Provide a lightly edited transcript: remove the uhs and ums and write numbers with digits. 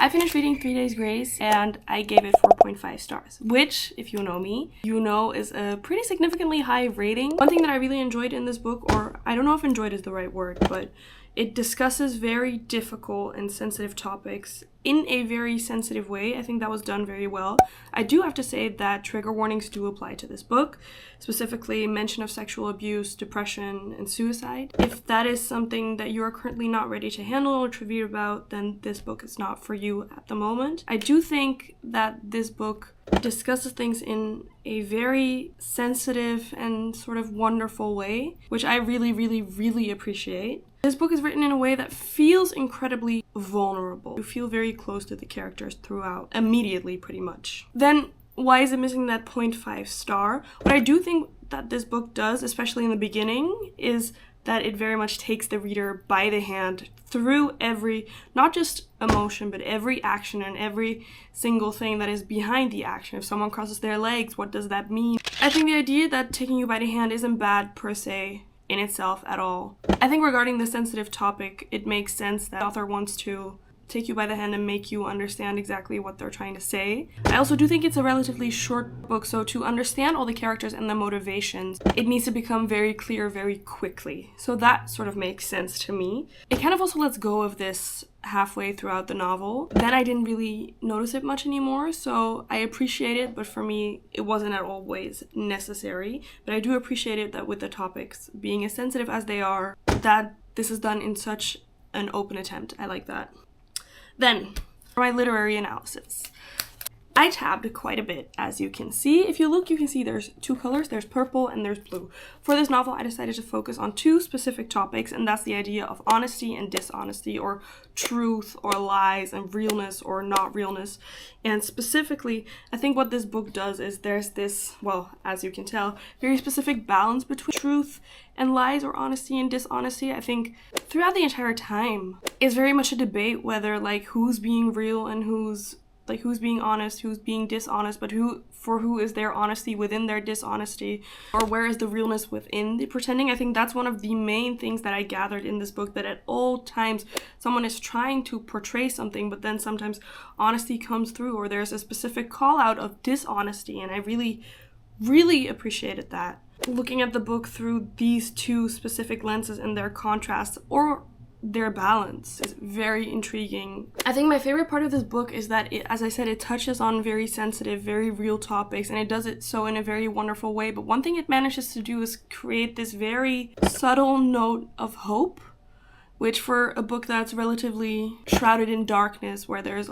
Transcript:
I finished reading 3 Days Grace and I gave it 4.5 stars, which, if you know me, you know is a pretty significantly high rating. One thing that I really enjoyed in this book, or I don't know if enjoyed is the right word, but it discusses very difficult and sensitive topics in a very sensitive way. I think that was done very well. I do have to say that trigger warnings do apply to this book, specifically mention of sexual abuse, depression, and suicide. If that is something that you are currently not ready to handle or to read about, then this book is not for you at the moment. I do think that this book discusses things in a very sensitive and sort of wonderful way, which I really appreciate. This book is written in a way that feels incredibly vulnerable. You feel very close to the characters throughout, immediately pretty much. Then, why is it missing that 0.5 star? What I do think that this book does, especially in the beginning, is that it very much takes the reader by the hand through every, not just emotion, but every action and every single thing that is behind the action. If someone crosses their legs, what does that mean? I think the idea that taking you by the hand isn't bad per se in itself at all. I think regarding the sensitive topic, it makes sense that the author wants to take you by the hand and make you understand exactly what they're trying to say. I also do think it's a relatively short book, so to understand all the characters and their motivations, it needs to become very clear very quickly. So that sort of makes sense to me. It kind of also lets go of this halfway throughout the novel. Then I didn't really notice it much anymore, so I appreciate it, but for me, it wasn't at all ways necessary. But I do appreciate it that with the topics being as sensitive as they are, that this is done in such an open attempt. I like that. Then, for my literary analysis. I tabbed quite a bit, as you can see. If you look, you can see there's two colors, there's purple and there's blue. For this novel, I decided to focus on two specific topics, and that's the idea of honesty and dishonesty, or truth or lies and realness or not realness. And specifically, I think what this book does is there's this, well, as you can tell, very specific balance between truth and lies, or honesty and dishonesty. I think throughout the entire time, it's very much a debate whether, like, who's being real and who's being honest, who's being dishonest, but who is their honesty within their dishonesty, or where is the realness within the pretending. I think that's one of the main things that I gathered in this book, that at all times someone is trying to portray something, but then sometimes honesty comes through, or there's a specific call out of dishonesty, and I really appreciated that. Looking at the book through these two specific lenses and their contrasts, or their balance, is very intriguing. I think my favorite part of this book is that it, as I said, it touches on very sensitive, very real topics, and it does it so in a very wonderful way. But one thing it manages to do is create this very subtle note of hope, which for a book that's relatively shrouded in darkness, where there's